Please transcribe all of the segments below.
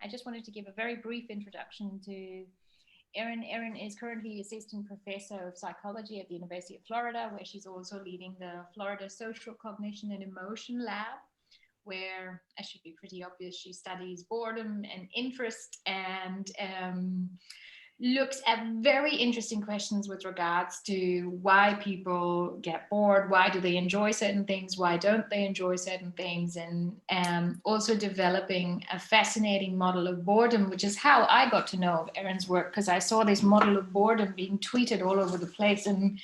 I just wanted to give a very brief introduction to Erin. Erin is currently Assistant Professor of Psychology at the University of Florida, where she's also leading the Florida Social Cognition and Emotion Lab, where, as should be pretty obvious, she studies boredom and interest and looks at very interesting questions with regards to why people get bored, why do they enjoy certain things, why don't they enjoy certain things, and also developing a fascinating model of boredom, which is how I got to know of Erin's work, because I saw this model of boredom being tweeted all over the place and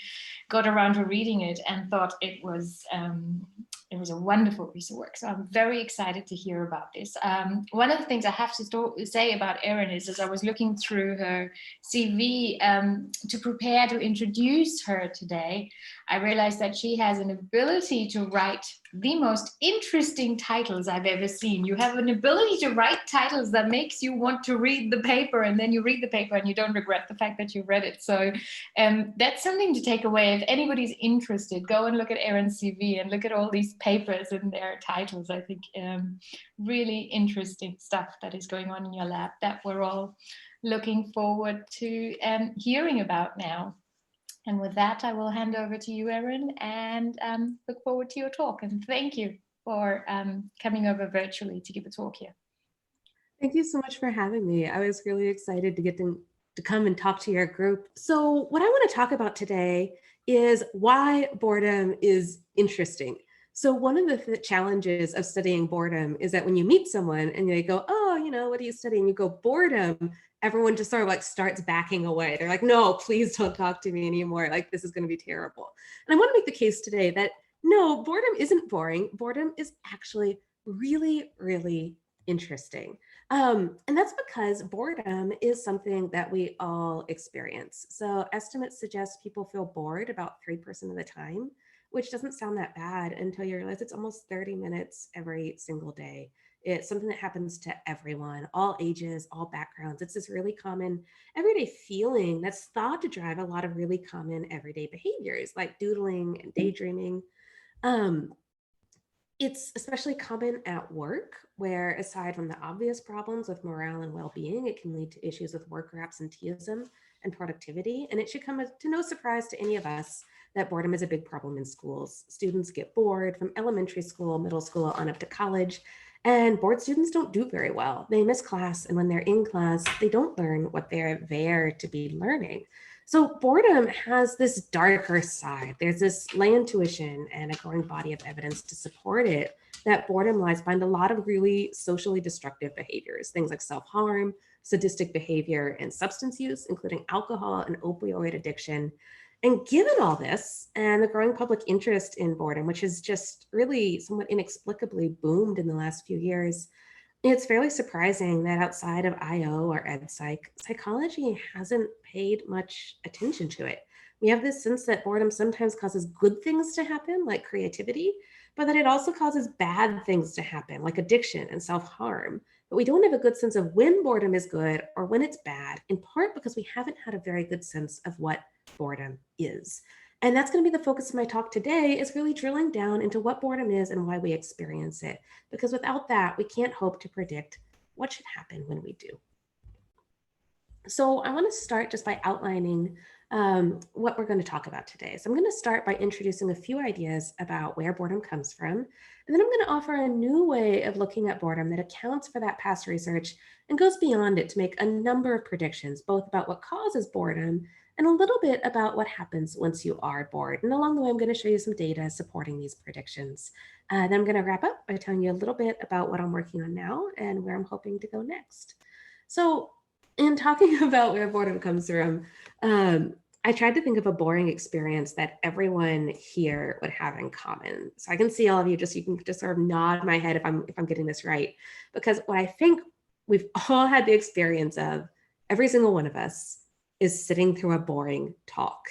got around to reading it and thought it was a wonderful piece of work. So I'm very excited to hear about this. One of the things I have to say about Erin is, as I was looking through her CV to prepare to introduce her today, I realized that she has an ability to write the most interesting titles I've ever seen. You have an ability to write titles that makes you want to read the paper, and then you read the paper and you don't regret the fact that you read it. So that's something to take away. If anybody's interested, go and look at Erin's CV and look at all these papers and their titles. I think really interesting stuff that is going on in your lab that we're all looking forward to hearing about now. And with that, I will hand over to you, Erin, and look forward to your talk. And thank you for coming over virtually to give a talk here. Thank you so much for having me. I was really excited to get to come and talk to your group. So what I want to talk about today is why boredom is interesting. So one of the challenges of studying boredom is that when you meet someone and they go, oh, what are you studying? You go, boredom. Everyone just sort of like starts backing away. They're like, no, please don't talk to me anymore. Like, this is going to be terrible. And I want to make the case today that no, boredom isn't boring. Boredom is actually really, really interesting. And that's because boredom is something that we all experience. So estimates suggest people feel bored about 3% of the time, which doesn't sound that bad until you realize it's almost 30 minutes every single day. It's something that happens to everyone, all ages, all backgrounds. It's this really common everyday feeling that's thought to drive a lot of really common everyday behaviors like doodling and daydreaming. It's especially common at work, where aside from the obvious problems with morale and well-being, it can lead to issues with worker absenteeism and productivity. And it should come as to no surprise to any of us that boredom is a big problem in schools. Students get bored from elementary school, middle school, on up to college. And bored students don't do very well. They miss class, and when they're in class, they don't learn what they're there to be learning. So boredom has this darker side. There's this lay intuition and a growing body of evidence to support it that boredom lies behind a lot of really socially destructive behaviors, things like self-harm, sadistic behavior, and substance use, including alcohol and opioid addiction. And given all this and the growing public interest in boredom, which has just really somewhat inexplicably boomed in the last few years, it's fairly surprising that outside of IO or EdPsych, psychology hasn't paid much attention to it. We have this sense that boredom sometimes causes good things to happen, like creativity, but that it also causes bad things to happen, like addiction and self-harm. But we don't have a good sense of when boredom is good or when it's bad, in part because we haven't had a very good sense of what boredom is. And that's going to be the focus of my talk today, is really drilling down into what boredom is and why we experience it. Because without that, we can't hope to predict what should happen when we do. So I want to start just by outlining what we're going to talk about today. So I'm going to start by introducing a few ideas about where boredom comes from. And then I'm going to offer a new way of looking at boredom that accounts for that past research and goes beyond it to make a number of predictions, both about what causes boredom and a little bit about what happens once you are bored. And along the way, I'm going to show you some data supporting these predictions. Then I'm going to wrap up by telling you a little bit about what I'm working on now and where I'm hoping to go next. So in talking about where boredom comes from, I tried to think of a boring experience that everyone here would have in common. So I can see all of you, you can just sort of nod my head if I'm getting this right, because what I think we've all had the experience of, every single one of us, is sitting through a boring talk.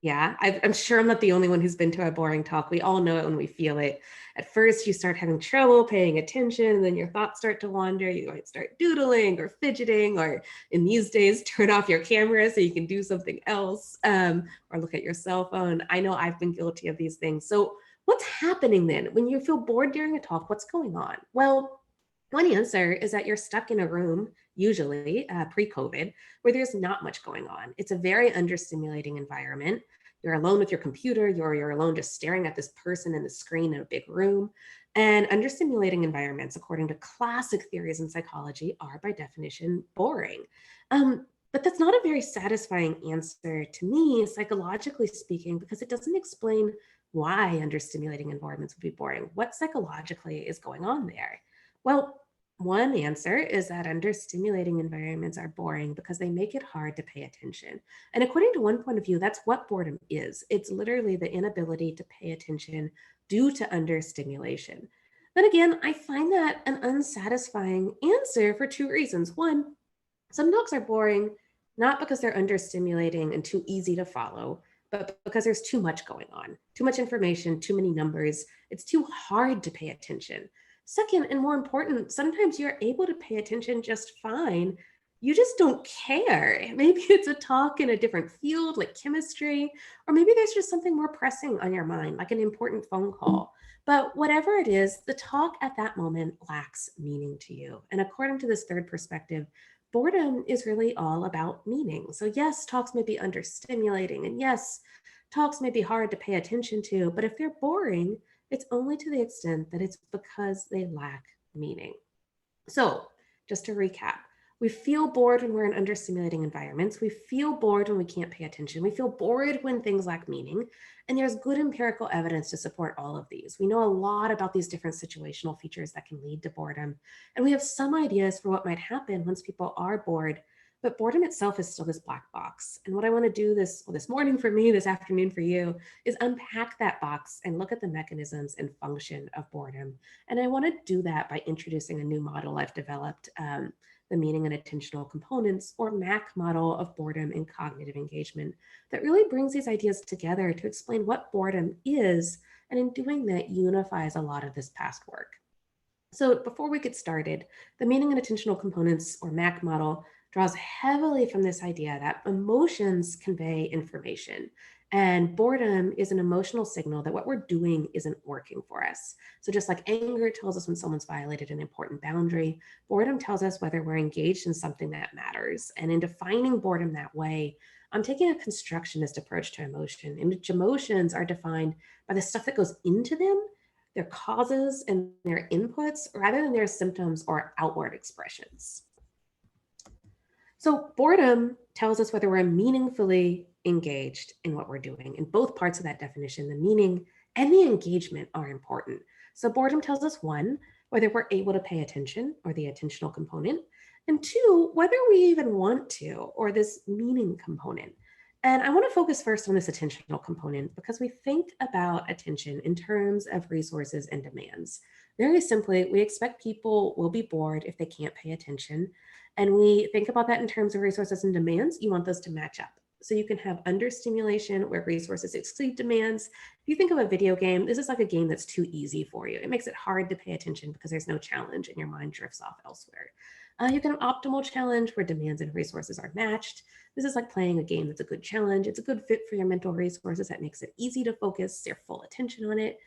Yeah, I'm sure I'm not the only one who's been to a boring talk. We all know it when we feel it. At first, you start having trouble paying attention, and then your thoughts start to wander. You might start doodling or fidgeting, or in these days, turn off your camera so you can do something else, or look at your cell phone. I know I've been guilty of these things. So what's happening then when you feel bored during a talk? What's going on? Well, One answer is that you're stuck in a room, usually pre-COVID, where there's not much going on. It's a very understimulating environment. You're alone with your computer, you're alone just staring at this person in the screen in a big room. And understimulating environments, according to classic theories in psychology, are by definition boring. But that's not a very satisfying answer to me, psychologically speaking, because it doesn't explain why understimulating environments would be boring. What psychologically is going on there? Well, one answer is that understimulating environments are boring because they make it hard to pay attention. And according to one point of view, that's what boredom is. It's literally the inability to pay attention due to understimulation. Then again, I find that an unsatisfying answer for two reasons. One, some talks are boring not because they're understimulating and too easy to follow, but because there's too much going on, too much information, too many numbers. It's too hard to pay attention. Second, and more important, sometimes you're able to pay attention just fine. You just don't care. Maybe it's a talk in a different field like chemistry, or maybe there's just something more pressing on your mind, like an important phone call. But whatever it is, the talk at that moment lacks meaning to you. And according to this third perspective, boredom is really all about meaning. So, yes, talks may be understimulating, and yes, talks may be hard to pay attention to, but if they're boring, it's only to the extent that it's because they lack meaning. So, just to recap, we feel bored when we're in understimulating environments. We feel bored when we can't pay attention. We feel bored when things lack meaning. And there's good empirical evidence to support all of these. We know a lot about these different situational features that can lead to boredom. And we have some ideas for what might happen once people are bored. But boredom itself is still this black box. And what I want to do this morning for me, this afternoon for you, is unpack that box and look at the mechanisms and function of boredom. And I want to do that by introducing a new model I've developed, the Meaning and Attentional Components, or MAC model of boredom and cognitive engagement, that really brings these ideas together to explain what boredom is, and in doing that unifies a lot of this past work. So before we get started, the Meaning and Attentional Components, or MAC model, draws heavily from this idea that emotions convey information. And boredom is an emotional signal that what we're doing isn't working for us. So just like anger tells us when someone's violated an important boundary, boredom tells us whether we're engaged in something that matters. And in defining boredom that way, I'm taking a constructionist approach to emotion, in which emotions are defined by the stuff that goes into them, their causes and their inputs, rather than their symptoms or outward expressions. So boredom tells us whether we're meaningfully engaged in what we're doing. In both parts of that definition, the meaning and the engagement are important. So boredom tells us, one, whether we're able to pay attention, or the attentional component, and two, whether we even want to, or this meaning component. And I want to focus first on this attentional component because we think about attention in terms of resources and demands. Very simply, we expect people will be bored if they can't pay attention. And we think about that in terms of resources and demands. You want those to match up. So you can have understimulation where resources exceed demands. If you think of a video game, this is like a game that's too easy for you. It makes it hard to pay attention because there's no challenge and your mind drifts off elsewhere. You can have optimal challenge where demands and resources are matched. This is like playing a game that's a good challenge. It's a good fit for your mental resources that makes it easy to focus your full attention on it.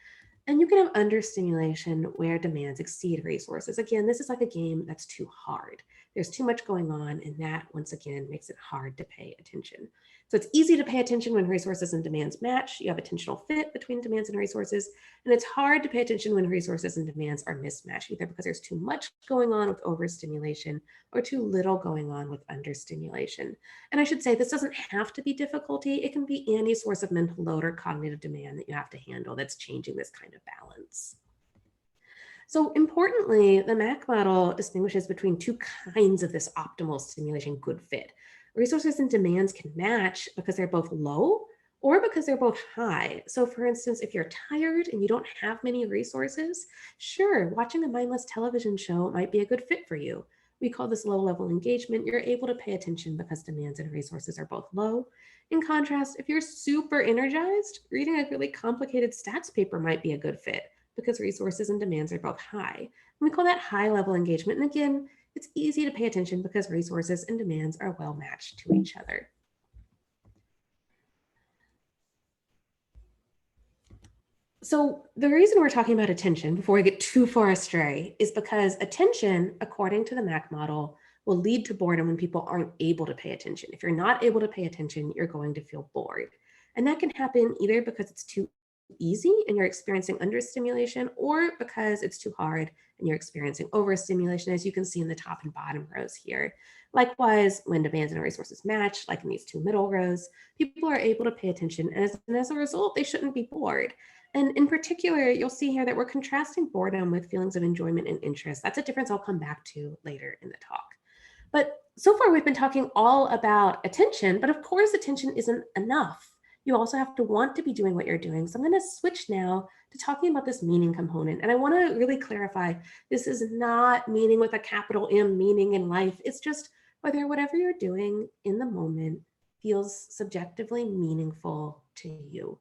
And you can have understimulation where demands exceed resources. Again, this is like a game that's too hard. There's too much going on, and that, once again, makes it hard to pay attention. So it's easy to pay attention when resources and demands match. You have attentional fit between demands and resources, and it's hard to pay attention when resources and demands are mismatched, either because there's too much going on with overstimulation or too little going on with understimulation. And I should say, this doesn't have to be difficulty. It can be any source of mental load or cognitive demand that you have to handle that's changing this kind of balance. So importantly, the MAC model distinguishes between two kinds of this optimal stimulation good fit. Resources and demands can match because they're both low or because they're both high. So for instance, if you're tired and you don't have many resources, sure, watching a mindless television show might be a good fit for you. We call this low level engagement. You're able to pay attention because demands and resources are both low. In contrast, if you're super energized, reading a really complicated stats paper might be a good fit because resources and demands are both high. And we call that high level engagement. And again, it's easy to pay attention because resources and demands are well matched to each other. So the reason we're talking about attention before we get too far astray is because attention, according to the MAC model, will lead to boredom when people aren't able to pay attention. If you're not able to pay attention, you're going to feel bored. And that can happen either because it's too easy and you're experiencing understimulation, or because it's too hard and you're experiencing overstimulation, as you can see in the top and bottom rows here. Likewise, when demands and resources match, like in these two middle rows, people are able to pay attention, and as a result, they shouldn't be bored. And in particular, you'll see here that we're contrasting boredom with feelings of enjoyment and interest. That's a difference I'll come back to later in the talk. But so far, we've been talking all about attention, but of course, attention isn't enough. You also have to want to be doing what you're doing. So I'm going to switch now to talking about this meaning component. And I want to really clarify, this is not meaning with a capital M, meaning in life. It's just whether whatever you're doing in the moment feels subjectively meaningful to you.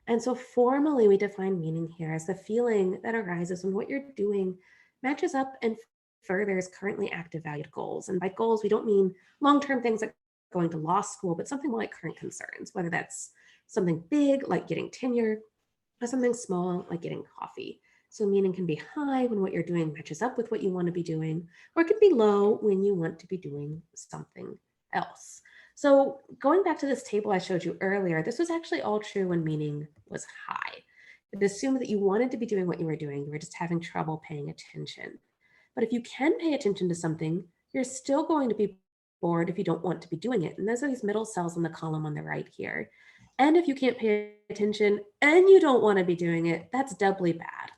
And so formally, we define meaning here as the feeling that arises when what you're doing matches up and furthers currently active valued goals. And by goals, we don't mean long-term things like going to law school, but something more like current concerns, whether that's something big like getting tenure or something small like getting coffee. So meaning can be high when what you're doing matches up with what you want to be doing, or it can be low when you want to be doing something else. So going back to this table I showed you earlier, this was actually all true when meaning was high. It assumed that you wanted to be doing what you were doing, you were just having trouble paying attention. But if you can pay attention to something, you're still going to be bored if you don't want to be doing it. And those are these middle cells in the column on the right here. And if you can't pay attention and you don't want to be doing it, that's doubly bad.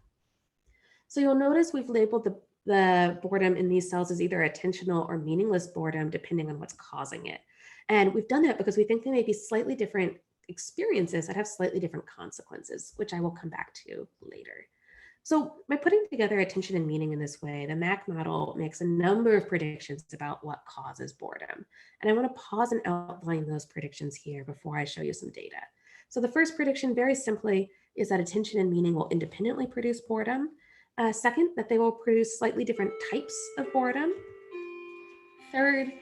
So you'll notice we've labeled the boredom in these cells as either attentional or meaningless boredom, depending on what's causing it. And we've done that because we think they may be slightly different experiences that have slightly different consequences, which I will come back to later. So by putting together attention and meaning in this way, the MAC model makes a number of predictions about what causes boredom. And I want to pause and outline those predictions here before I show you some data. So the first prediction, very simply, is that attention and meaning will independently produce boredom. Second, that they will produce slightly different types of boredom. Third,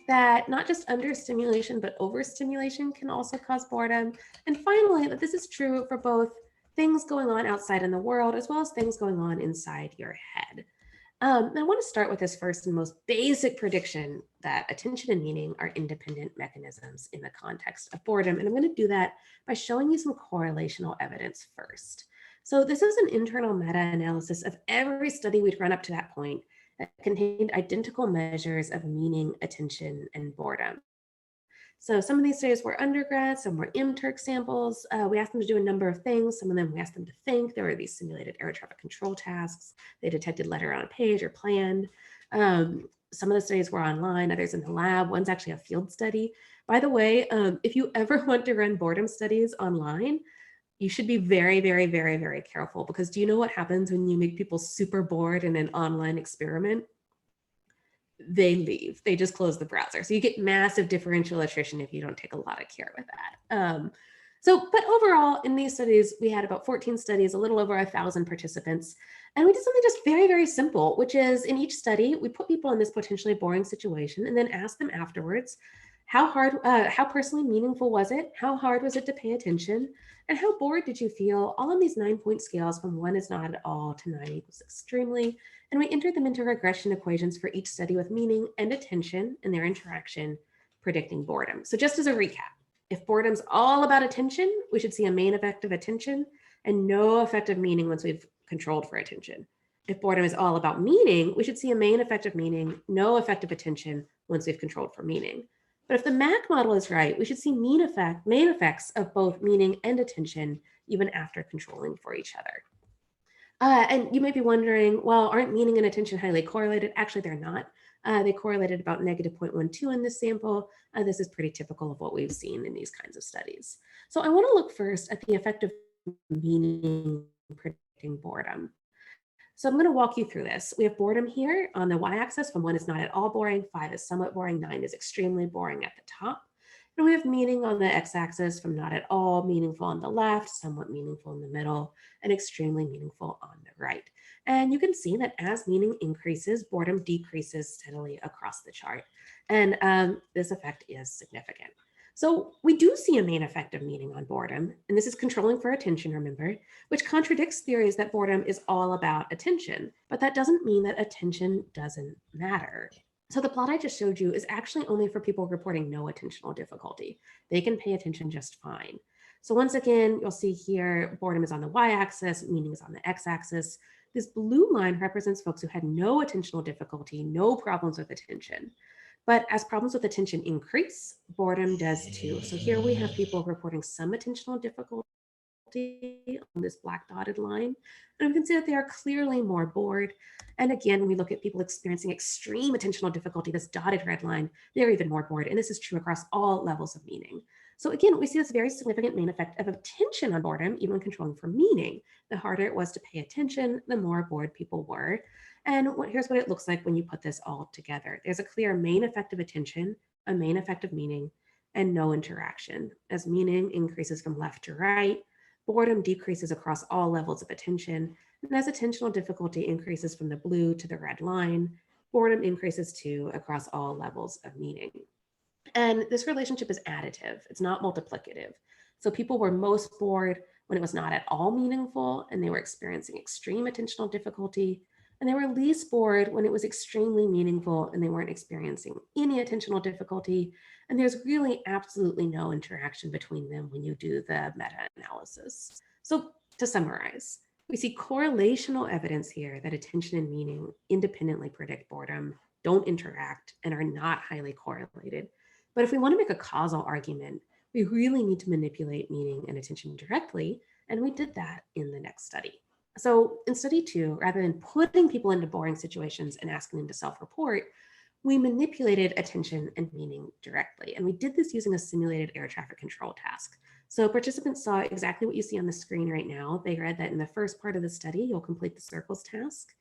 that not just understimulation, but overstimulation can also cause boredom. And finally, that this is true for both things going on outside in the world, as well as things going on inside your head. I want to start with this first and most basic prediction that attention and meaning are independent mechanisms in the context of boredom. And I'm going to do that by showing you some correlational evidence first. So this is an internal meta-analysis of every study we'd run up to that point that contained identical measures of meaning, attention, and boredom. So some of these studies were undergrad, some were MTurk samples. We asked them to do a number of things. Some of them we asked them to think. There were these simulated air traffic control tasks. They detected letter on a page or planned. Some of the studies were online, others in the lab. One's actually a field study. By the way, if you ever want to run boredom studies online, you should be very, very, very, very careful, because do you know what happens when you make people super bored in an online experiment? They leave. They just close the browser. So you get massive differential attrition if you don't take a lot of care with that. But overall, in these studies, we had about 14 studies, a little over 1,000 participants. And we did something just very, very simple, which is in each study, we put people in this potentially boring situation and then asked them afterwards, how personally meaningful was it? How hard was it to pay attention? And how bored did you feel? All on these 9-point scales from 1 is not at all to 9 equals extremely. And we entered them into regression equations for each study with meaning and attention and their interaction predicting boredom. So just as a recap, if boredom's all about attention, we should see a main effect of attention and no effect of meaning once we've controlled for attention. If boredom is all about meaning, we should see a main effect of meaning, no effect of attention once we've controlled for meaning. But if the MAC model is right, we should see main effects of both meaning and attention even after controlling for each other. And you might be wondering, well, aren't meaning and attention highly correlated? Actually, they're not. They correlated about -0.12 in this sample. This is pretty typical of what we've seen in these kinds of studies. So I want to look first at the effect of meaning predicting boredom. So I'm going to walk you through this. We have boredom here on the y-axis from 1 is not at all boring, 5 is somewhat boring, 9 is extremely boring at the top. And we have meaning on the x-axis from not at all meaningful on the left, somewhat meaningful in the middle, and extremely meaningful on the right. And you can see that as meaning increases, boredom decreases steadily across the chart. And this effect is significant. So we do see a main effect of meaning on boredom, and this is controlling for attention, remember, which contradicts theories that boredom is all about attention, but that doesn't mean that attention doesn't matter. So the plot I just showed you is actually only for people reporting no attentional difficulty. They can pay attention just fine. So once again, you'll see here, boredom is on the y-axis, meaning is on the x-axis. This blue line represents folks who had no attentional difficulty, no problems with attention. But as problems with attention increase, boredom does too. So here we have people reporting some attentional difficulty on this black dotted line. And we can see that they are clearly more bored. And again, when we look at people experiencing extreme attentional difficulty, this dotted red line, they're even more bored. And this is true across all levels of meaning. So again, we see this very significant main effect of attention on boredom, even when controlling for meaning. The harder it was to pay attention, the more bored people were. And here's what it looks like when you put this all together. There's a clear main effect of attention, a main effect of meaning, and no interaction. As meaning increases from left to right, boredom decreases across all levels of attention. And as attentional difficulty increases from the blue to the red line, boredom increases too across all levels of meaning. And this relationship is additive, it's not multiplicative. So people were most bored when it was not at all meaningful and they were experiencing extreme attentional difficulty. And they were least bored when it was extremely meaningful and they weren't experiencing any attentional difficulty. And there's really absolutely no interaction between them when you do the meta-analysis. So to summarize, we see correlational evidence here that attention and meaning independently predict boredom, don't interact, and are not highly correlated. But if we want to make a causal argument, we really need to manipulate meaning and attention directly, and we did that in the next study. So in study 2, rather than putting people into boring situations and asking them to self-report, we manipulated attention and meaning directly. And we did this using a simulated air traffic control task. So participants saw exactly what you see on the screen right now. They read that in the first part of the study, you'll complete the circles task.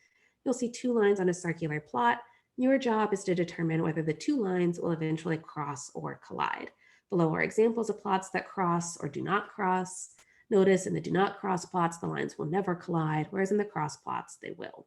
You'll see 2 lines on a circular plot. Your job is to determine whether the 2 lines will eventually cross or collide. Below are examples of plots that cross or do not cross. Notice in the do not cross plots, the lines will never collide, whereas in the cross plots, they will.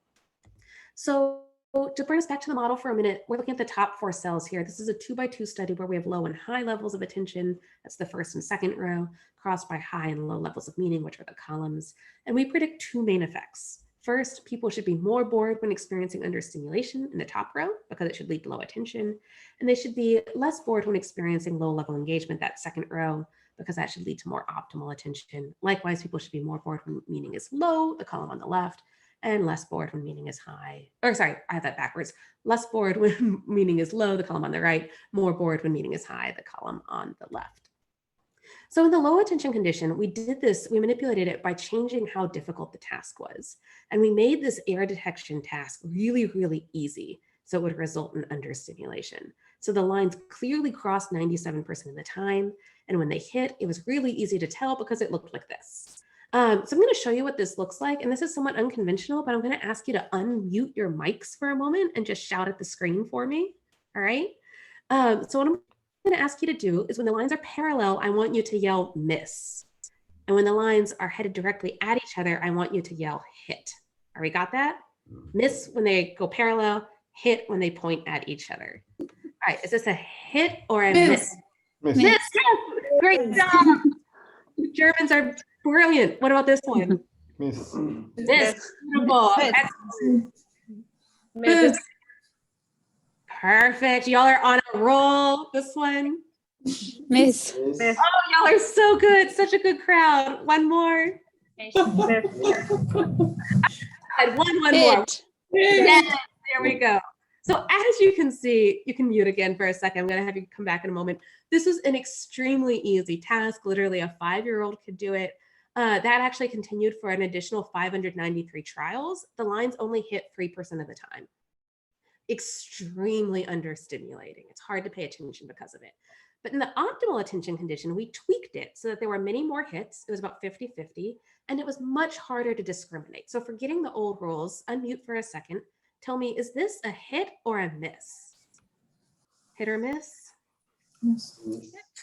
So to bring us back to the model for a minute, we're looking at the top 4 cells here. This is a 2x2 study where we have low and high levels of attention. That's the first and second row, crossed by high and low levels of meaning, which are the columns. And we predict 2 main effects. First, people should be more bored when experiencing understimulation in the top row because it should lead to low attention. And they should be less bored when experiencing low level engagement, that second row, because that should lead to more optimal attention. Likewise, people should be more bored when meaning is low, the column on the left, and less bored when meaning is high. Or sorry, I have that backwards. Less bored when meaning is low, the column on the right, more bored when meaning is high, the column on the left. So in the low attention condition, we manipulated it by changing how difficult the task was. And we made this error detection task really, really easy. So it would result in understimulation. So the lines clearly crossed 97% of the time. And when they hit, it was really easy to tell because it looked like this. So I'm going to show you what this looks like. And this is somewhat unconventional, but I'm going to ask you to unmute your mics for a moment and just shout at the screen for me. All right. So what I'm going to ask you to do is when the lines are parallel, I want you to yell miss. And when the lines are headed directly at each other, I want you to yell hit. All right, got that? Miss when they go parallel, hit when they point at each other. All right, is this a hit or a miss? Miss. Miss. Great job. Germans are brilliant. What about this one? Miss. Miss. Beautiful. Miss. Perfect. Y'all are on a roll. This one. Miss. Miss. Oh, y'all are so good. Such a good crowd. One more. One more. Yes, there we go. So as you can see, you can mute again for a second. I'm going to have you come back in a moment. This was an extremely easy task. Literally a 5-year-old could do it. That actually continued for an additional 593 trials. The lines only hit 3% of the time. Extremely understimulating. It's hard to pay attention because of it. But in the optimal attention condition, we tweaked it so that there were many more hits. It was about 50-50, and it was much harder to discriminate. So forgetting the old rules, unmute for a second. Tell me, is this a hit or a miss? Hit or miss? Miss.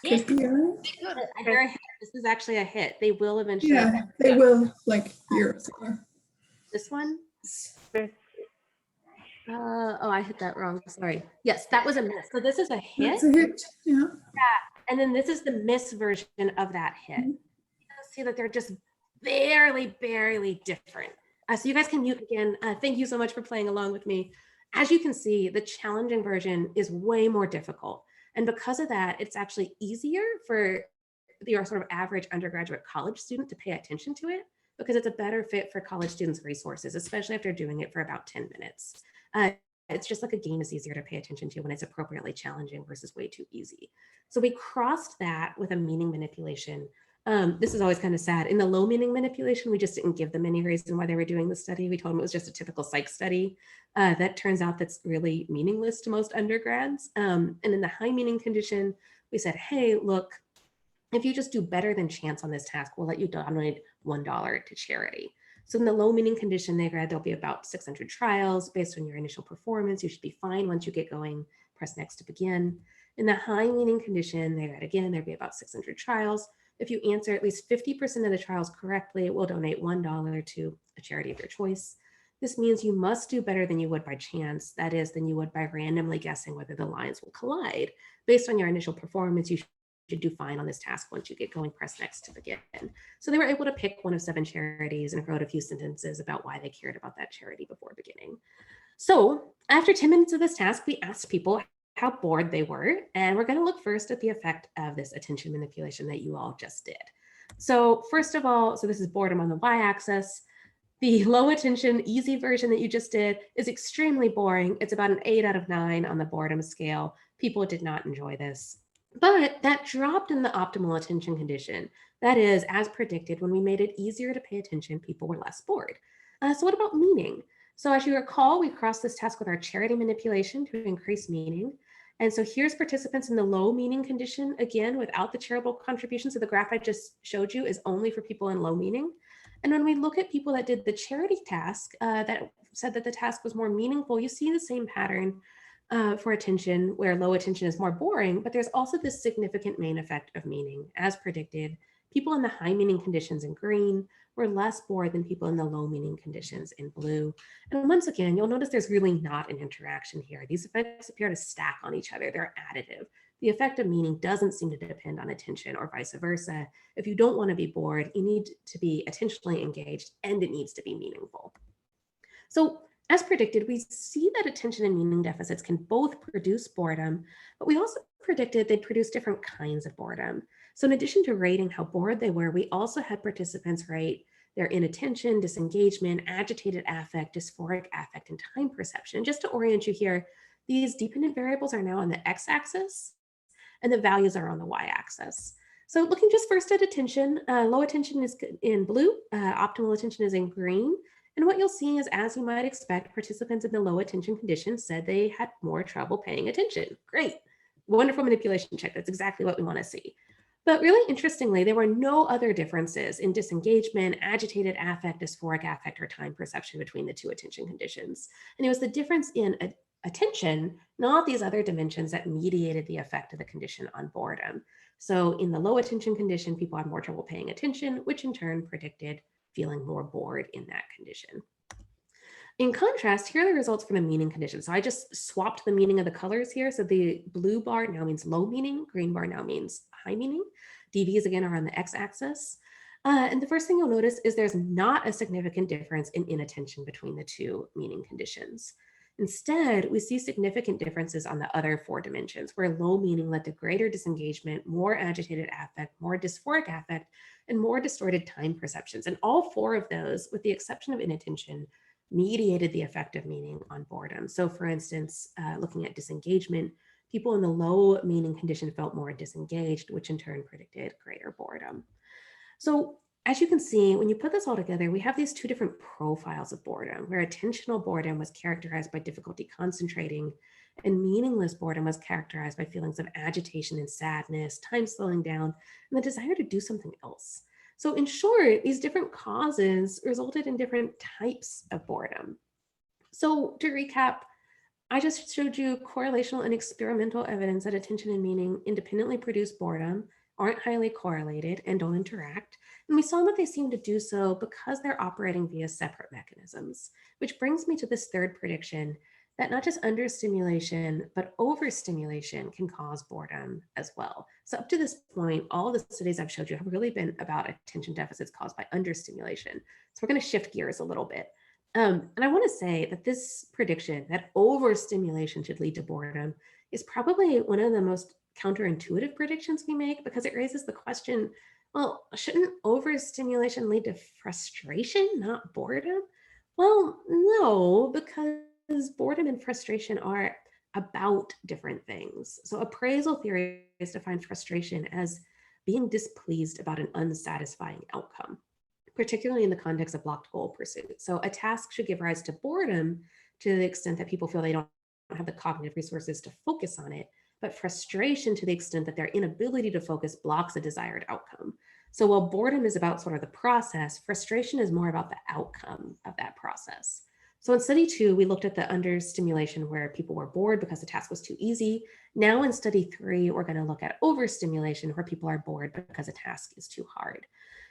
Yeah. I hear a hit. This is actually a hit. They will eventually. Yeah, they will, like years ago. This one? Oh, I hit that wrong. Sorry. Yes, that was a miss. So this is a hit. It's a hit. Yeah. And then this is the miss version of that hit. You can see that they're just barely different. So you guys can mute again. Thank you so much for playing along with me. As you can see, the challenging version is way more difficult. And because of that, it's actually easier for your sort of average undergraduate college student to pay attention to it, because it's a better fit for college students' resources, especially if they're doing it for about 10 minutes. It's just like a game is easier to pay attention to when it's appropriately challenging versus way too easy. So we crossed that with a meaning manipulation. This is always kind of sad. In the low meaning manipulation, we just didn't give them any reason why they were doing the study. We told them it was just a typical psych study. That turns out that's really meaningless to most undergrads. And in the high meaning condition, we said, hey, look, if you just do better than chance on this task, we'll let you donate $1 to charity. So in the low meaning condition, they read there'll be about 600 trials based on your initial performance. You should be fine once you get going. Press next to begin. In the high meaning condition, they read again, there'd be about 600 trials. If you answer at least 50% of the trials correctly, we'll donate $1 to a charity of your choice. This means you must do better than you would by chance. That is, than you would by randomly guessing whether the lines will collide. Based on your initial performance, you should do fine on this task once you get going. Press next to begin. So they were able to pick one of 7 charities and wrote a few sentences about why they cared about that charity before beginning. So after 10 minutes of this task, we asked people how bored they were. And we're going to look first at the effect of this attention manipulation that you all just did. So first of all, so this is boredom on the y-axis. The low attention, easy version that you just did is extremely boring. It's about an 8 out of 9 on the boredom scale. People did not enjoy this. But that dropped in the optimal attention condition. That is, as predicted, when we made it easier to pay attention, people were less bored. So what about meaning? So as you recall, we crossed this task with our charity manipulation to increase meaning. And so here's participants in the low meaning condition, again, without the charitable contribution. So the graph I just showed you is only for people in low meaning. And when we look at people that did the charity task that said that the task was more meaningful, you see the same pattern for attention, where low attention is more boring, but there's also this significant main effect of meaning. As predicted, people in the high meaning conditions in green were less bored than people in the low meaning conditions in blue. And once again, you'll notice there's really not an interaction here. These effects appear to stack on each other. They're additive. The effect of meaning doesn't seem to depend on attention or vice versa. If you don't want to be bored, you need to be attentionally engaged and it needs to be meaningful. So as predicted, we see that attention and meaning deficits can both produce boredom, but we also predicted they'd produce different kinds of boredom. So in addition to rating how bored they were, we also had participants rate their inattention, disengagement, agitated affect, dysphoric affect, and time perception. Just to orient you here, these dependent variables are now on the x-axis and the values are on the y-axis. So looking just first at attention, low attention is in blue, optimal attention is in green. And what you'll see is, as you might expect, participants in the low attention condition said they had more trouble paying attention. Great, wonderful manipulation check. That's exactly what we want to see. But really interestingly, there were no other differences in disengagement, agitated affect, dysphoric affect, or time perception between the 2 attention conditions. And it was the difference in attention, not these other dimensions, that mediated the effect of the condition on boredom. So in the low attention condition, people had more trouble paying attention, which in turn predicted feeling more bored in that condition. In contrast, here are the results for the meaning condition. So I just swapped the meaning of the colors here. So the blue bar now means low meaning, green bar now means high meaning. DVs again are on the x-axis. And the first thing you'll notice is there's not a significant difference in inattention between the 2 meaning conditions. Instead, we see significant differences on the other 4 dimensions, where low meaning led to greater disengagement, more agitated affect, more dysphoric affect, and more distorted time perceptions. And all 4 of those, with the exception of inattention, mediated the effect of meaning on boredom. So for instance, looking at disengagement, people in the low meaning condition felt more disengaged, which in turn predicted greater boredom. So as you can see, when you put this all together, we have these 2 different profiles of boredom, where attentional boredom was characterized by difficulty concentrating, and meaningless boredom was characterized by feelings of agitation and sadness, time slowing down, and the desire to do something else. So in short, these different causes resulted in different types of boredom. So to recap, I just showed you correlational and experimental evidence that attention and meaning independently produce boredom, aren't highly correlated, and don't interact. And we saw that they seem to do so because they're operating via separate mechanisms, which brings me to this third prediction, that not just understimulation, but overstimulation can cause boredom as well. So up to this point, all the studies I've showed you have really been about attention deficits caused by understimulation. So we're going to shift gears a little bit. And I want to say that this prediction that overstimulation should lead to boredom is probably one of the most counterintuitive predictions we make, because it raises the question, well, shouldn't overstimulation lead to frustration, not boredom? Well, no, because boredom and frustration are about different things. So appraisal theory is defined frustration as being displeased about an unsatisfying outcome, particularly in the context of blocked goal pursuit. So a task should give rise to boredom to the extent that people feel they don't have the cognitive resources to focus on it, but frustration to the extent that their inability to focus blocks a desired outcome. So while boredom is about sort of the process, frustration is more about the outcome of that process. So in study 2, we looked at the understimulation where people were bored because the task was too easy. Now in study 3, we're going to look at overstimulation where people are bored because a task is too hard.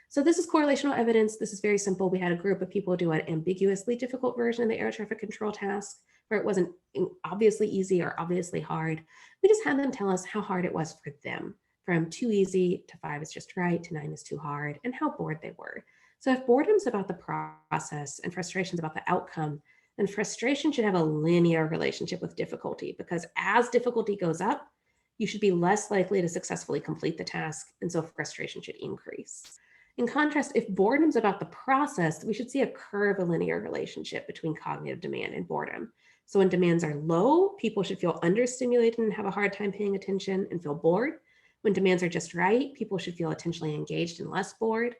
So this is correlational evidence. This is very simple. We had a group of people do an ambiguously difficult version of the air traffic control task where it wasn't obviously easy or obviously hard. We just had them tell us how hard it was for them, from too easy to 5 is just right to 9 is too hard, and how bored they were. So if boredom's about the process and frustration's about the outcome, then frustration should have a linear relationship with difficulty, because as difficulty goes up, you should be less likely to successfully complete the task, and so frustration should increase. In contrast, if boredom's about the process, we should see a curvilinear relationship between cognitive demand and boredom. So when demands are low, people should feel understimulated and have a hard time paying attention and feel bored. When demands are just right, people should feel attentionally engaged and less bored,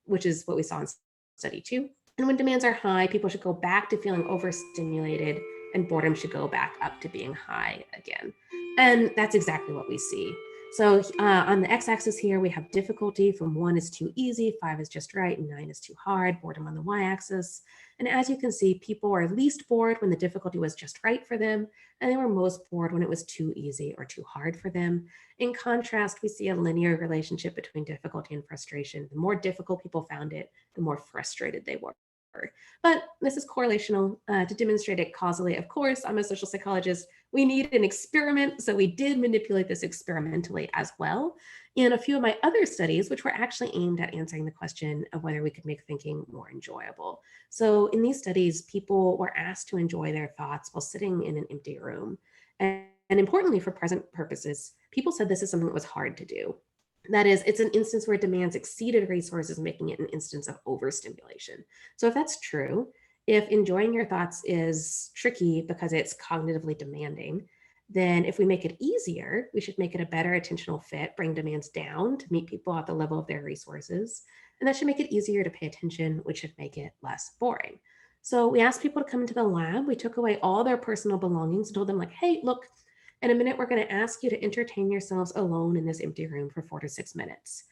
which is what we saw in study 2. And when demands are high, people should go back to feeling overstimulated, and boredom should go back up to being high again. And that's exactly what we see. So on the x-axis here, we have difficulty from 1 is too easy, 5 is just right, and 9 is too hard, boredom on the y-axis. And as you can see, people were least bored when the difficulty was just right for them, and they were most bored when it was too easy or too hard for them. In contrast, we see a linear relationship between difficulty and frustration. The more difficult people found it, the more frustrated they were. But this is correlational. To demonstrate it causally, of course, I'm a social psychologist. We need an experiment, so we did manipulate this experimentally as well. In a few of my other studies, which were actually aimed at answering the question of whether we could make thinking more enjoyable. So in these studies, people were asked to enjoy their thoughts while sitting in an empty room. And importantly, for present purposes, people said this is something that was hard to do. That is, it's an instance where demands exceeded resources, making it an instance of overstimulation. So if that's true, if enjoying your thoughts is tricky because it's cognitively demanding, then if we make it easier, we should make it a better attentional fit, bring demands down to meet people at the level of their resources. And that should make it easier to pay attention, which should make it less boring. So we asked people to come into the lab. We took away all their personal belongings and told them, like, hey, look, in a minute, we're going to ask you to entertain yourselves alone in this empty room for 4 to 6 minutes.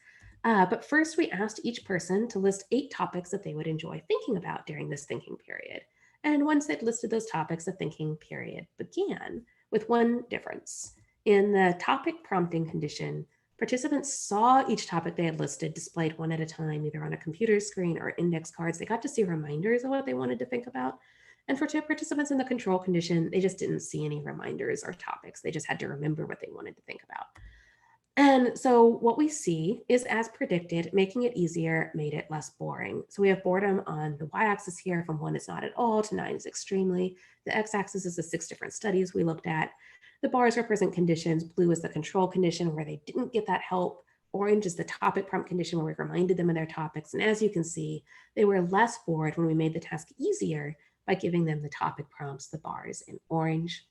But first, we asked each person to list 8 topics that they would enjoy thinking about during this thinking period. And once they'd listed those topics, the thinking period began, with one difference. In the topic prompting condition, participants saw each topic they had listed displayed one at a time, either on a computer screen or index cards. They got to see reminders of what they wanted to think about. And for participants in the control condition, they just didn't see any reminders or topics. They just had to remember what they wanted to think about. And so what we see is, as predicted, making it easier made it less boring. So we have boredom on the y-axis here, from 1 is not at all to 9 is extremely. The x-axis is the 6 different studies we looked at. The bars represent conditions. Blue is the control condition where they didn't get that help. Orange is the topic prompt condition where we reminded them of their topics. And as you can see, they were less bored when we made the task easier by giving them the topic prompts, the bars in orange.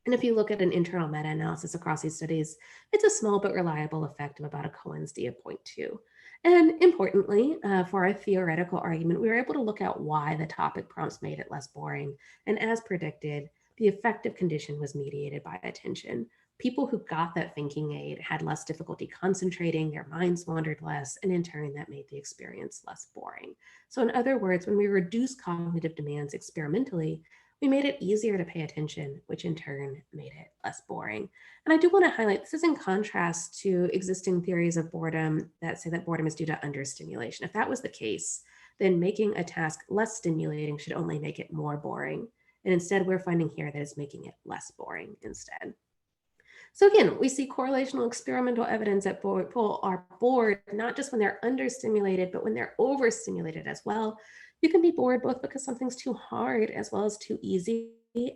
And if you look at an internal meta-analysis across these studies, it's a small but reliable effect of about a Cohen's d of 0.2. And importantly, for our theoretical argument, we were able to look at why the topic prompts made it less boring. And as predicted, the effective condition was mediated by attention. People who got that thinking aid had less difficulty concentrating, their minds wandered less, and in turn, that made the experience less boring. So in other words, when we reduced cognitive demands experimentally, we made it easier to pay attention, which in turn made it less boring. And I do want to highlight, this is in contrast to existing theories of boredom that say that boredom is due to understimulation. If that was the case, then making a task less stimulating should only make it more boring. And instead, we're finding here that it's making it less boring instead. So again, we see correlational experimental evidence that people are bored, not just when they're understimulated, but when they're overstimulated as well. You can be bored both because something's too hard as well as too easy.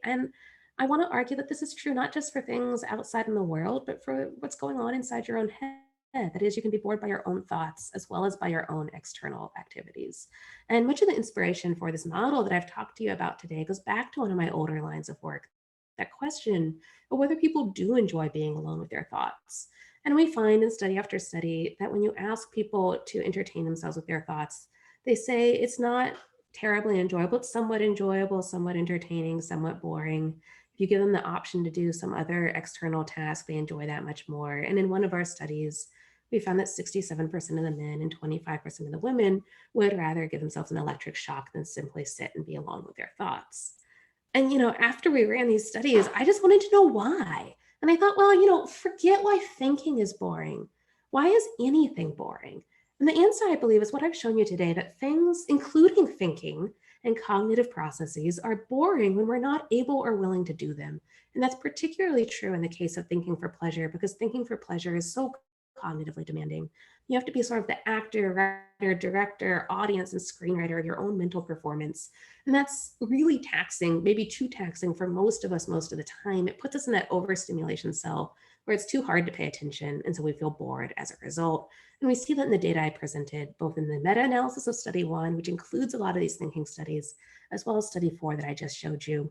And I want to argue that this is true not just for things outside in the world, but for what's going on inside your own head. That is, you can be bored by your own thoughts as well as by your own external activities. And much of the inspiration for this model that I've talked to you about today goes back to one of my older lines of work, that question of whether people do enjoy being alone with their thoughts. And we find in study after study that when you ask people to entertain themselves with their thoughts, they say it's not terribly enjoyable, it's somewhat enjoyable, somewhat entertaining, somewhat boring. If you give them the option to do some other external task, they enjoy that much more. And in one of our studies, we found that 67% of the men and 25% of the women would rather give themselves an electric shock than simply sit and be alone with their thoughts. And, after we ran these studies, I just wanted to know why. And I thought, well, forget why thinking is boring. Why is anything boring? And the answer, I believe, is what I've shown you today, that things, including thinking and cognitive processes, are boring when we're not able or willing to do them. And that's particularly true in the case of thinking for pleasure, because thinking for pleasure is so cognitively demanding. You have to be sort of the actor, writer, director, audience, and screenwriter of your own mental performance. And that's really taxing, maybe too taxing for most of us most of the time. It puts us in that overstimulation cell where it's too hard to pay attention, and so we feel bored as a result. And we see that in the data I presented, both in the meta-analysis of study 1, which includes a lot of these thinking studies, as well as study 4 that I just showed you.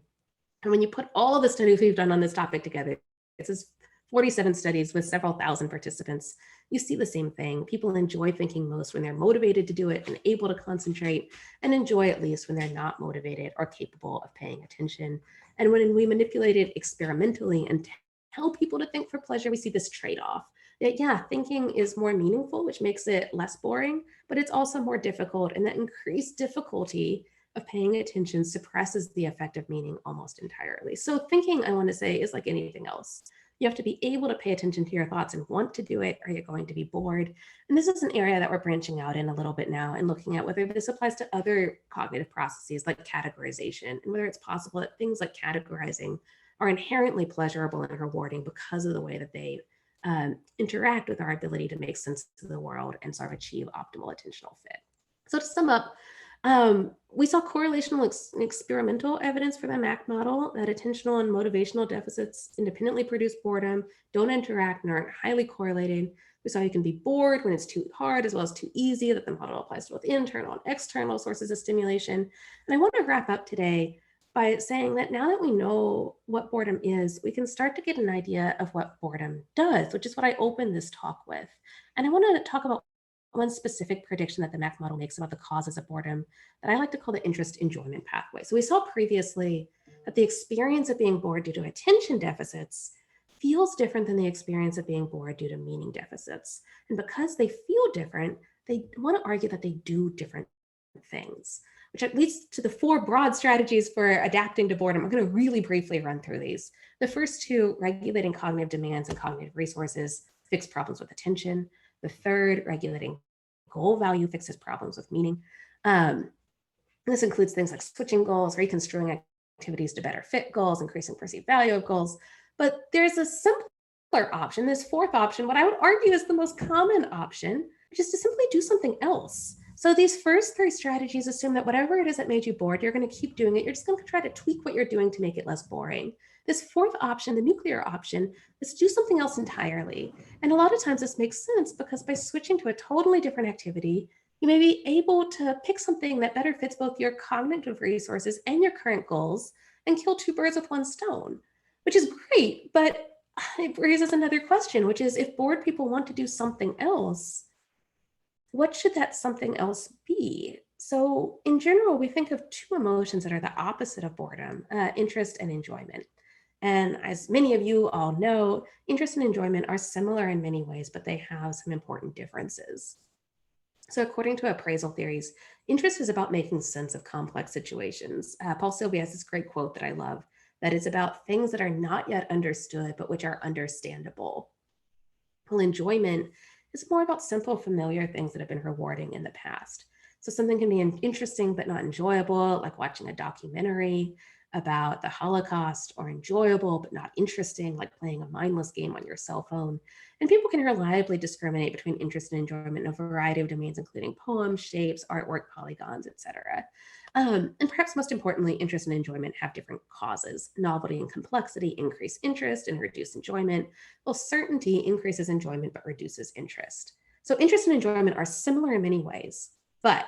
And when you put all of the studies we've done on this topic together, it's 47 studies with several thousand participants, you see the same thing. People enjoy thinking most when they're motivated to do it and able to concentrate, and enjoy it least when they're not motivated or capable of paying attention. And when we manipulate it experimentally and tell people to think for pleasure, we see this trade-off. That, yeah, thinking is more meaningful, which makes it less boring, but it's also more difficult, and that increased difficulty of paying attention suppresses the effect of meaning almost entirely. So thinking, I want to say, is like anything else. You have to be able to pay attention to your thoughts and want to do it, or you're going to be bored. And this is an area that we're branching out in a little bit now and looking at whether this applies to other cognitive processes like categorization, and whether it's possible that things like categorizing are inherently pleasurable and rewarding because of the way that they interact with our ability to make sense of the world and sort of achieve optimal attentional fit. So to sum up, we saw correlational experimental evidence for the MAC model that attentional and motivational deficits independently produce boredom, don't interact, and aren't highly correlated. We saw you can be bored when it's too hard as well as too easy, that the model applies to both internal and external sources of stimulation. And I want to wrap up today by saying that now that we know what boredom is, we can start to get an idea of what boredom does, which is what I opened this talk with. And I want to talk about one specific prediction that the MAC model makes about the causes of boredom that I like to call the interest enjoyment pathway. So we saw previously that the experience of being bored due to attention deficits feels different than the experience of being bored due to meaning deficits. And because they feel different, they want to argue that they do different things, which leads to the 4 broad strategies for adapting to boredom. I'm going to really briefly run through these. The first 2, regulating cognitive demands and cognitive resources, fix problems with attention. The third, regulating goal value, fixes problems with meaning. This includes things like switching goals, reconstruing activities to better fit goals, increasing perceived value of goals. But there's a simpler option, this 4th option, what I would argue is the most common option, which is to simply do something else. So these first 3 strategies assume that whatever it is that made you bored, you're going to keep doing it. You're just going to try to tweak what you're doing to make it less boring. This 4th option, the nuclear option, is to do something else entirely. And a lot of times this makes sense because by switching to a totally different activity, you may be able to pick something that better fits both your cognitive resources and your current goals and kill 2 birds with 1 stone, which is great. But it raises another question, which is if bored people want to do something else, what should that something else be? So in general, we think of 2 emotions that are the opposite of boredom, interest and enjoyment. And as many of you all know, interest and enjoyment are similar in many ways, but they have some important differences. So according to appraisal theories, interest is about making sense of complex situations. Paul Sylvia has this great quote that I love, that it's about things that are not yet understood, but which are understandable. Well, enjoyment is more about simple, familiar things that have been rewarding in the past. So something can be interesting, but not enjoyable, like watching a documentary. about the Holocaust, or enjoyable but not interesting, like playing a mindless game on your cell phone. And people can reliably discriminate between interest and enjoyment in a variety of domains, including poems, shapes, artwork, polygons, etc. And perhaps most importantly, interest and enjoyment have different causes. Novelty and complexity increase interest and reduce enjoyment, while certainty increases enjoyment but reduces interest. So interest and enjoyment are similar in many ways, but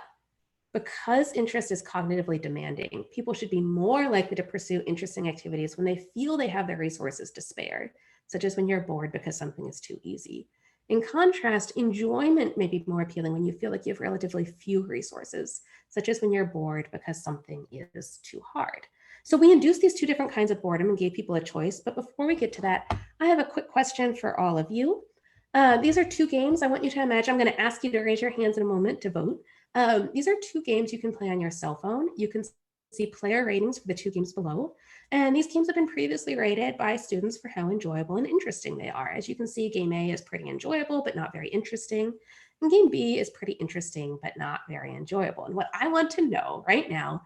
because interest is cognitively demanding, people should be more likely to pursue interesting activities when they feel they have the resources to spare, such as when you're bored because something is too easy. In contrast, enjoyment may be more appealing when you feel like you have relatively few resources, such as when you're bored because something is too hard. So we induced these two different kinds of boredom and gave people a choice. But before we get to that, I have a quick question for all of you. These are two games I want you to imagine. I'm going to ask you to raise your hands in a moment to vote. These are two games you can play on your cell phone. You can see player ratings for the two games below. And these games have been previously rated by students for how enjoyable and interesting they are. As you can see, game A is pretty enjoyable, but not very interesting. And game B is pretty interesting, but not very enjoyable. And what I want to know right now,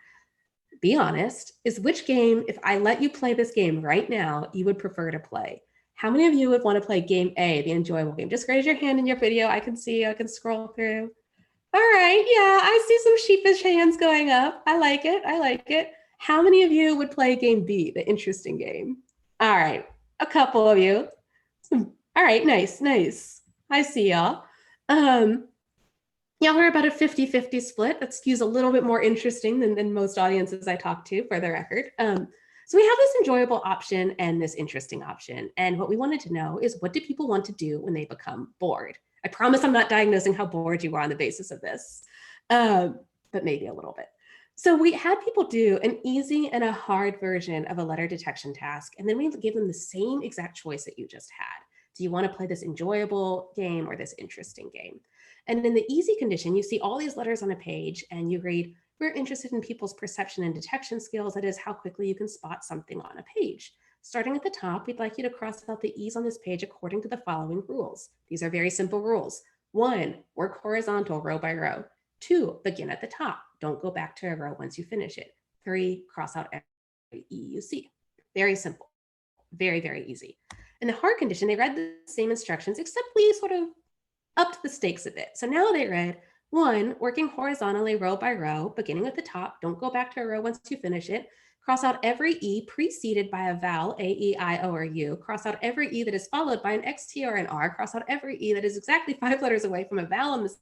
be honest, is which game, if I let you play this game right now, you would prefer to play. How many of you would want to play game A, the enjoyable game? Just raise your hand in your video. I can see, I can scroll through. All right, yeah, I see some sheepish hands going up. I like it, I like it. How many of you would play game B, the interesting game? All right, a couple of you. All right, nice, nice. I see y'all. Yeah, we're about a 50-50 split. That skews a little bit more interesting than most audiences I talk to, for the record. So we have this enjoyable option and this interesting option. And what we wanted to know is, what do people want to do when they become bored? I promise I'm not diagnosing how bored you are on the basis of this, but maybe a little bit. So we had people do an easy and a hard version of a letter detection task, and then we gave them the same exact choice that you just had. Do you want to play this enjoyable game or this interesting game? And in the easy condition, you see all these letters on a page and you read, we're interested in people's perception and detection skills. That is how quickly you can spot something on a page. Starting at the top, we'd like you to cross out the E's on this page according to the following rules. These are very simple rules. 1, work horizontal row by row. 2, begin at the top. Don't go back to a row once you finish it. 3, cross out every E you see. Very simple, very, very easy. In the hard condition, they read the same instructions, except we sort of upped the stakes a bit. So now they read, 1, working horizontally row by row, beginning at the top. Don't go back to a row once you finish it. Cross out every E preceded by a vowel, A, E, I, O, or U. Cross out every E that is followed by an X, T, or an R. Cross out every E that is exactly 5 letters away from a vowel in the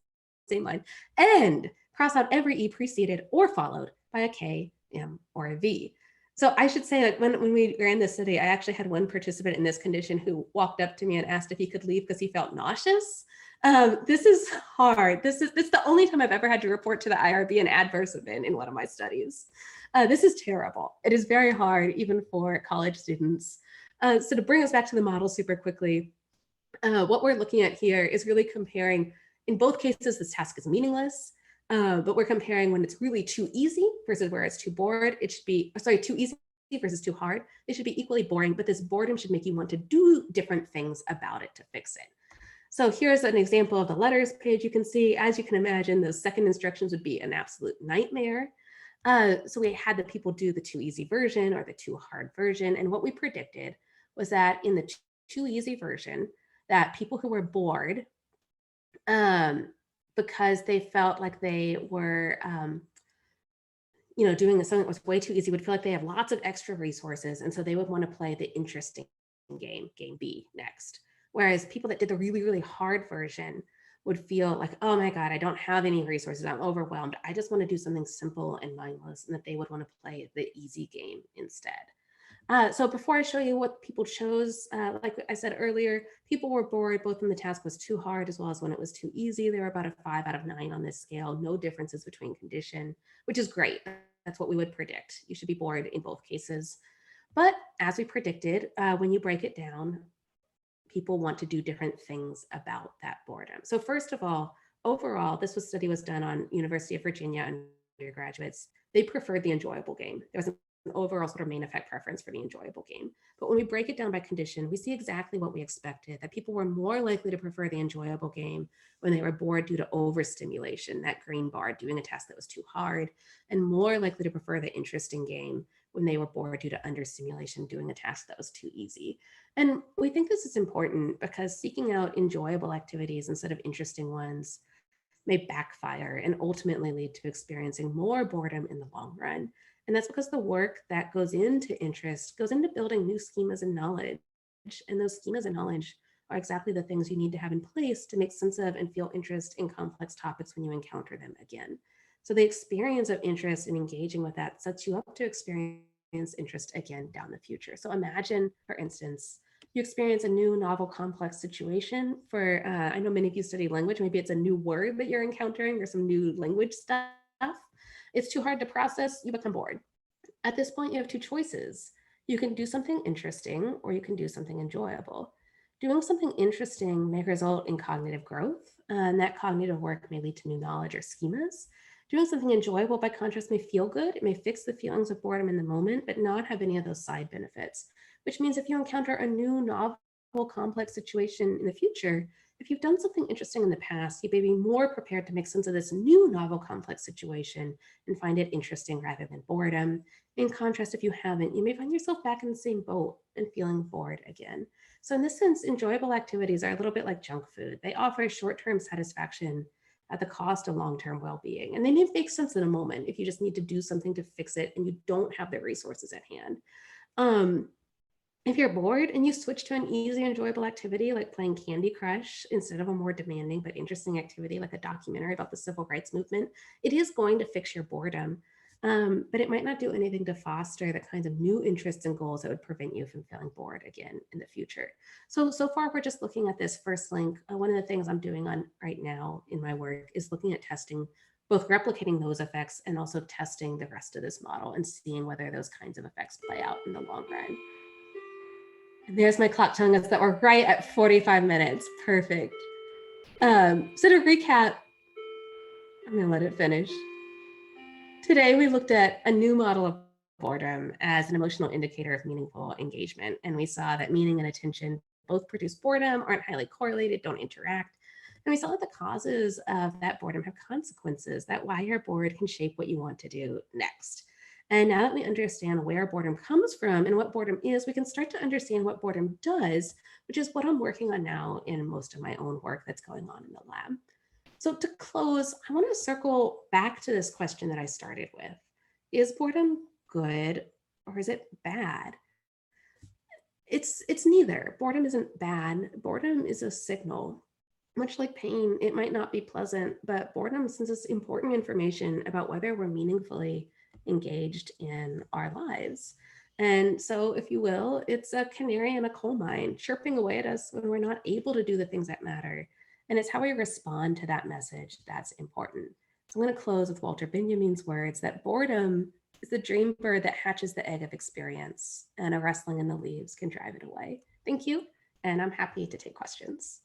same line. And cross out every E preceded or followed by a K, M, or a V. So I should say that when we ran this study, I actually had one participant in this condition who walked up to me and asked if he could leave because he felt nauseous. This is hard. This is the only time I've ever had to report to the IRB an adverse event in one of my studies. This is terrible. It is very hard, even for college students. So to bring us back to the model super quickly, what we're looking at here is really comparing, in both cases, this task is meaningless, but we're comparing when it's really too easy versus where it's too bored. It should be, sorry, too easy versus too hard. It should be equally boring, but this boredom should make you want to do different things about it to fix it. So here's an example of the letters page. You can see, as you can imagine, those second instructions would be an absolute nightmare. So we had the people do the too easy version or the too hard version. And what we predicted was that in the too easy version, that people who were bored, because they felt like they were, doing something that was way too easy, would feel like they have lots of extra resources. And so they would want to play the interesting game, game B, next. Whereas people that did the really, really hard version would feel like, oh my God, I don't have any resources. I'm overwhelmed. I just want to do something simple and mindless, and that they would want to play the easy game instead. So before I show you what people chose, like I said earlier, people were bored both when the task was too hard as well as when it was too easy. They were about a 5 out of 9 on this scale. No differences between condition, which is great. That's what we would predict. You should be bored in both cases. But as we predicted, when you break it down, people want to do different things about that boredom. So first of all, overall, this study was done on University of Virginia undergraduates. They preferred the enjoyable game. There was an overall sort of main effect preference for the enjoyable game. But when we break it down by condition, we see exactly what we expected, that people were more likely to prefer the enjoyable game when they were bored due to overstimulation, that green bar, doing a task that was too hard, and more likely to prefer the interesting game when they were bored due to understimulation doing a task that was too easy. And we think this is important because seeking out enjoyable activities instead of interesting ones may backfire and ultimately lead to experiencing more boredom in the long run. And that's because the work that goes into interest goes into building new schemas and knowledge. And those schemas and knowledge are exactly the things you need to have in place to make sense of and feel interest in complex topics when you encounter them again. So the experience of interest and engaging with that sets you up to experience interest again down the future. So imagine, for instance, you experience a new novel complex situation for, I know many of you study language, maybe it's a new word that you're encountering or some new language stuff. It's too hard to process, you become bored. At this point, you have two choices. You can do something interesting or you can do something enjoyable. Doing something interesting may result in cognitive growth, and that cognitive work may lead to new knowledge or schemas. Doing something enjoyable, by contrast, may feel good. It may fix the feelings of boredom in the moment, but not have any of those side benefits, which means if you encounter a new novel complex situation in the future, if you've done something interesting in the past, you may be more prepared to make sense of this new novel complex situation and find it interesting rather than boredom. In contrast, if you haven't, you may find yourself back in the same boat and feeling bored again. So in this sense, enjoyable activities are a little bit like junk food. They offer short-term satisfaction at the cost of long-term well-being. And they may make sense in a moment if you just need to do something to fix it and you don't have the resources at hand. If you're bored and you switch to an easy, enjoyable activity like playing Candy Crush instead of a more demanding but interesting activity like a documentary about the civil rights movement, it is going to fix your boredom. But it might not do anything to foster the kinds of new interests and goals that would prevent you from feeling bored again in the future. So far, we're just looking at this first link. One of the things I'm doing on right now in my work is looking at testing, both replicating those effects and also testing the rest of this model and seeing whether those kinds of effects play out in the long run. And there's my clock telling us that we're right at 45 minutes. Perfect. So to recap, I'm gonna let it finish. Today, we looked at a new model of boredom as an emotional indicator of meaningful engagement. And we saw that meaning and attention both produce boredom, aren't highly correlated, don't interact. And we saw that the causes of that boredom have consequences, that why you're bored can shape what you want to do next. And now that we understand where boredom comes from and what boredom is, we can start to understand what boredom does, which is what I'm working on now in most of my own work that's going on in the lab. So to close, I want to circle back to this question that I started with. Is boredom good or is it bad? It's neither. Boredom isn't bad. Boredom is a signal. Much like pain, it might not be pleasant, but boredom sends us important information about whether we're meaningfully engaged in our lives. And so, if you will, it's a canary in a coal mine chirping away at us when we're not able to do the things that matter. And it's how we respond to that message that's important. So I'm going to close with Walter Benjamin's words that boredom is the dream bird that hatches the egg of experience, and a rustling in the leaves can drive it away. Thank you, and I'm happy to take questions.